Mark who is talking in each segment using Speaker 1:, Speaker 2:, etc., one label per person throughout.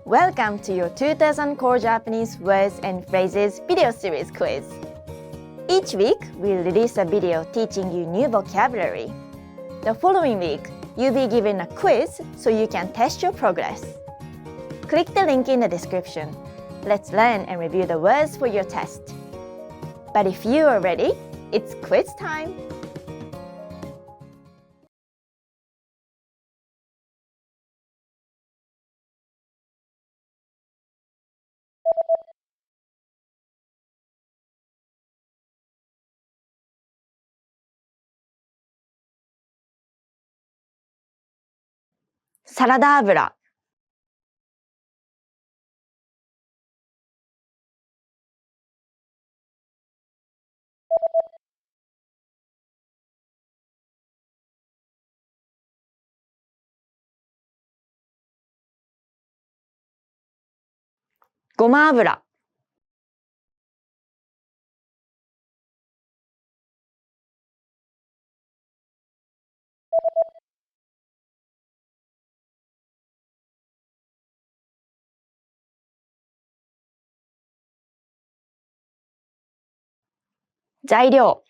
Speaker 1: Welcome to your 2000 Core Japanese Words and Phrases video series quiz. Each week, we'll release a video teaching you new vocabulary. The following week, you'll be given a quiz so you can test your progress. Click the link in the description. Let's learn and review the words for your test. But if you are ready, it's quiz time! Salada油 ごま油 材料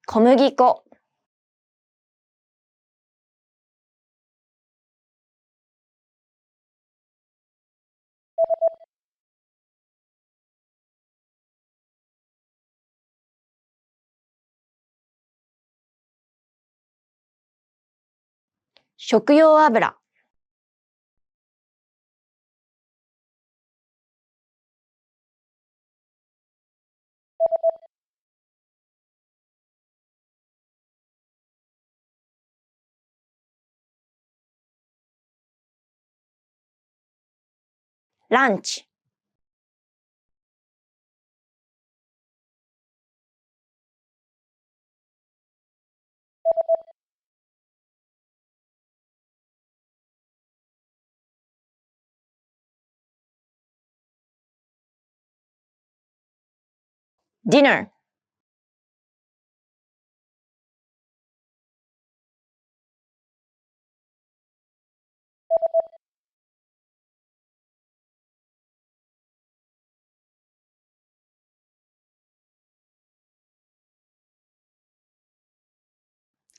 Speaker 1: 小麦粉 食用油 ランチ Dinner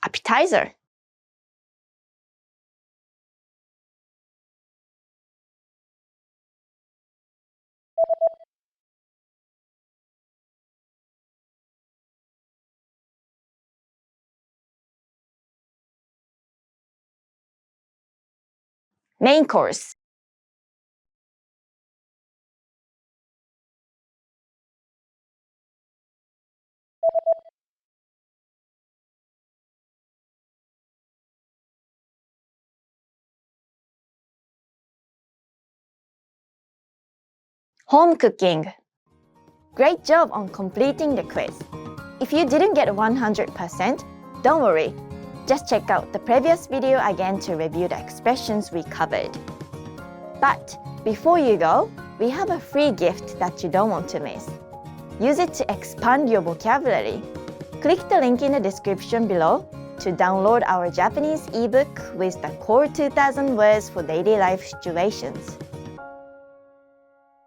Speaker 1: Appetizer Main course Home cooking Great job on completing the quiz. If you didn't get 100%, don't worry. Just check out the previous video again to review the expressions we covered. But before you go, we have a free gift that you don't want to miss. Use it to expand your vocabulary. Click the link in the description below to download our Japanese ebook with the Core 2000 words for daily life situations.